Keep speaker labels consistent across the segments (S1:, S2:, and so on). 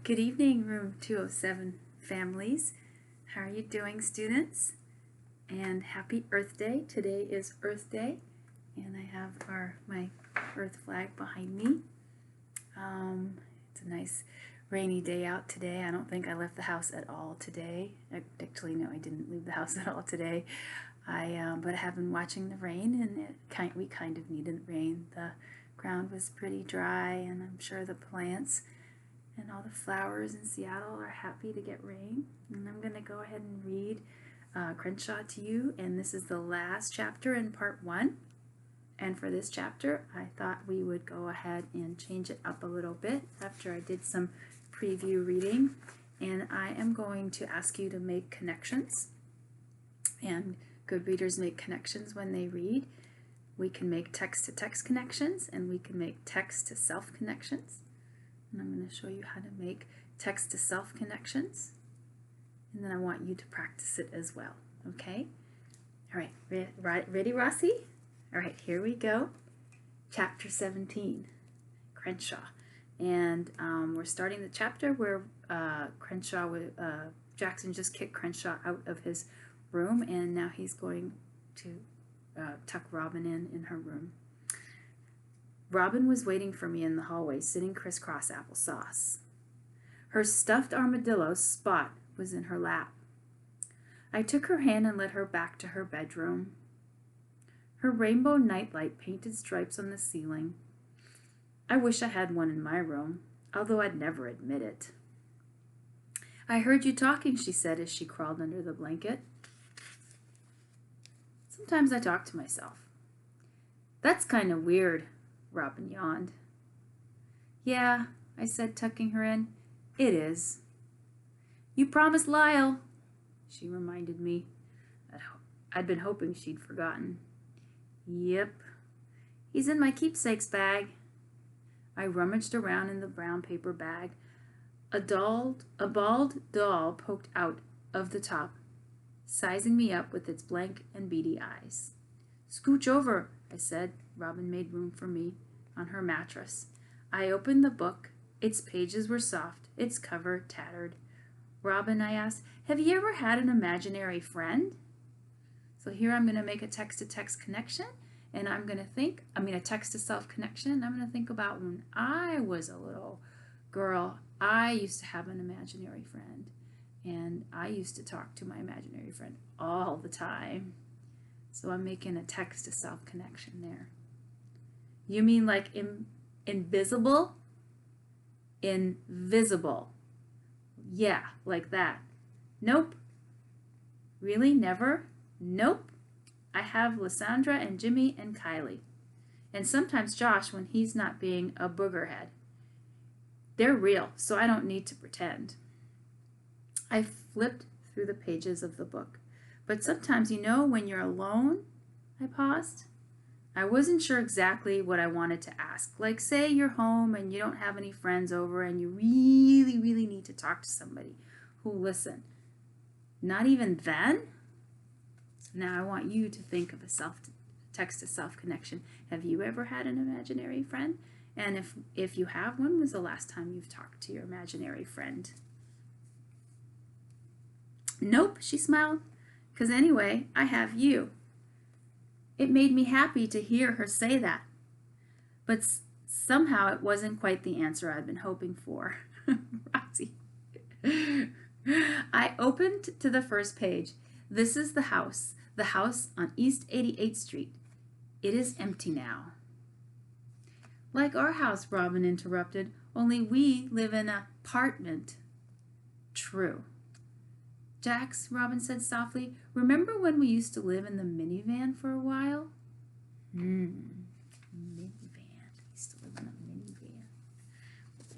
S1: Good evening, room 207 families. How are you doing, students? And happy Earth Day. Today is Earth Day, and I have my Earth flag behind me. It's a nice rainy day out today. I don't think I left the house at all today. Actually, no, I didn't leave the house at all today. But I have been watching the rain, and we kind of needed rain. The ground was pretty dry, and I'm sure the plants and all the flowers in Seattle are happy to get rain. And I'm going to go ahead and read Crenshaw to you, and this is the last chapter in part 1. And for this chapter, I thought we would go ahead and change it up a little bit after I did some preview reading. And I am going to ask you to make connections. And good readers make connections when they read. We can make text-to-text connections, and we can make text-to-self connections. And I'm going to show you how to make text-to-self connections. And then I want you to practice it as well, okay? All right, ready, Rossi? All right, here we go. Chapter 17, Crenshaw. And we're starting the chapter where Jackson just kicked Crenshaw out of his room, and now he's going to tuck Robin in her room. Robin was waiting for me in the hallway, sitting crisscross applesauce. Her stuffed armadillo, Spot, was in her lap. I took her hand and led her back to her bedroom. Her rainbow nightlight painted stripes on the ceiling. I wish I had one in my room, although I'd never admit it. I heard you talking, she said as she crawled under the blanket. Sometimes I talk to myself. That's kind of weird, Robin yawned. Yeah, I said, tucking her in. It is. You promised Lyle, she reminded me. I'd been hoping she'd forgotten. Yep. He's in my keepsakes bag. I rummaged around in the brown paper bag. A bald doll poked out of the top, sizing me up with its blank and beady eyes. Scooch over, I said. Robin made room for me on her mattress. I opened the book. Its pages were soft, its cover tattered. Robin, I asked, have you ever had an imaginary friend? So here I'm going to make a text-to-text connection, and I'm going to think, a text-to-self connection, and I'm going to think about when I was a little girl, I used to have an imaginary friend, and I used to talk to my imaginary friend all the time. So I'm making a text-to-self connection there. You mean like invisible? Invisible. Yeah, like that. Nope. Really? Never? Nope. I have Lysandra and Jimmy and Kylie. And sometimes Josh when he's not being a boogerhead. They're real, so I don't need to pretend. I flipped through the pages of the book. But sometimes, when you're alone, I paused. I wasn't sure exactly what I wanted to ask. Like, say you're home and you don't have any friends over and you really, really need to talk to somebody who'll listen. Not even then? Now I want you to think of a text-to-self connection. Have you ever had an imaginary friend? And if you have, when was the last time you've talked to your imaginary friend? Nope, she smiled. 'Cause anyway, I have you. It made me happy to hear her say that. But somehow it wasn't quite the answer I'd been hoping for. Roxy. I opened to the first page. This is the house on East 88th Street. It is empty now. Like our house, Robin interrupted, only we live in an apartment. True. Jax, Robin said softly, remember when we used to live in the minivan for a while? Minivan. I used to live in a minivan.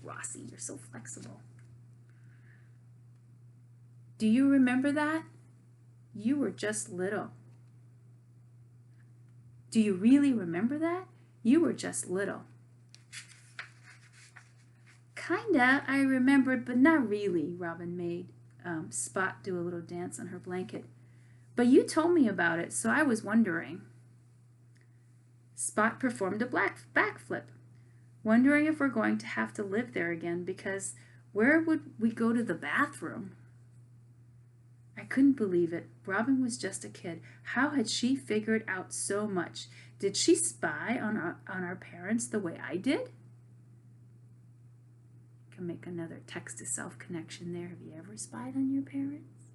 S1: Rossi, you're so flexible. Do you remember that? You were just little. Do you really remember that? You were just little. Kinda, I remembered, but not really, Robin made Spot do a little dance on her blanket. But you told me about it, so I was wondering. Spot performed a backflip, wondering if we're going to have to live there again because Where would we go to the bathroom? I couldn't believe it. Robin was just a kid. How had she figured out so much? Did she spy on our parents the way I did? I can make another text-to-self connection there. Have you ever spied on your parents?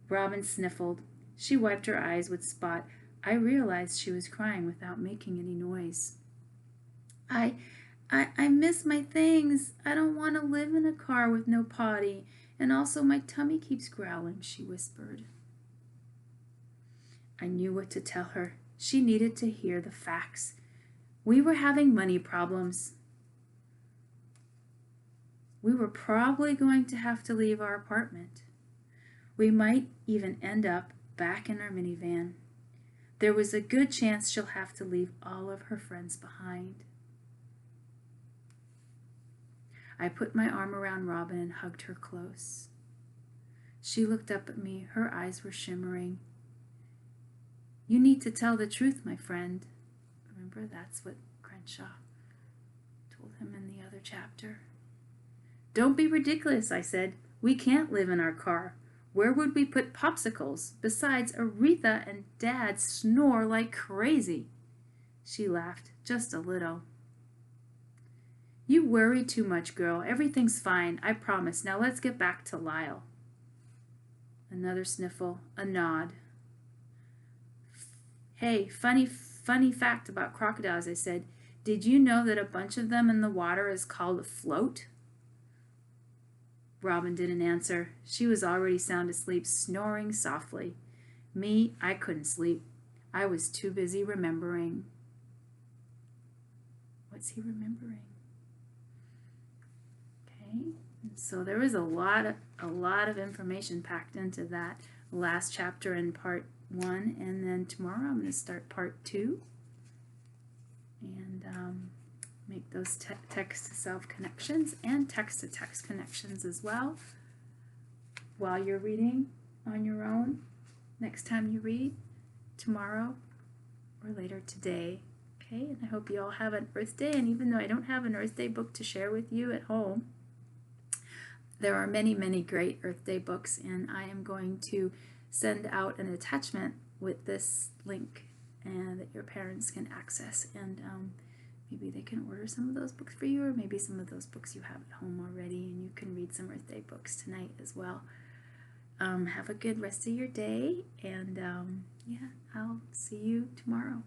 S1: Robin sniffled. She wiped her eyes with Spot. I realized she was crying without making any noise. I miss my things. I don't want to live in a car with no potty. And also my tummy keeps growling, she whispered. I knew what to tell her. She needed to hear the facts. We were having money problems. We were probably going to have to leave our apartment. We might even end up back in our minivan. There was a good chance she'll have to leave all of her friends behind. I put my arm around Robin and hugged her close. She looked up at me. Her eyes were shimmering. You need to tell the truth, my friend. Remember, that's what Crenshaw told him in the other chapter. Don't be ridiculous, I said. We can't live in our car. Where would we put popsicles? Besides, Aretha and Dad snore like crazy. She laughed, just a little. You worry too much, girl. Everything's fine, I promise. Now let's get back to Lyle. Another sniffle, a nod. Hey, funny fact about crocodiles, I said. Did you know that a bunch of them in the water is called a float? Robin didn't answer. She was already sound asleep, snoring softly. Me, I couldn't sleep. I was too busy remembering. What's he remembering? Okay, so there was a lot of information packed into that last chapter in part 1, and then tomorrow I'm going to start part 2 and make those text-to-self connections and text-to-text connections as well while you're reading on your own. Next time you read, tomorrow or later today. Okay, and I hope you all have an Earth Day, and even though I don't have an Earth Day book to share with you at home, there are many, many great Earth Day books, and I am going to send out an attachment with this link and that your parents can access, and maybe they can order some of those books for you, or maybe some of those books you have at home already, and you can read some Earth Day books tonight as well. Have a good rest of your day, and yeah, I'll see you tomorrow.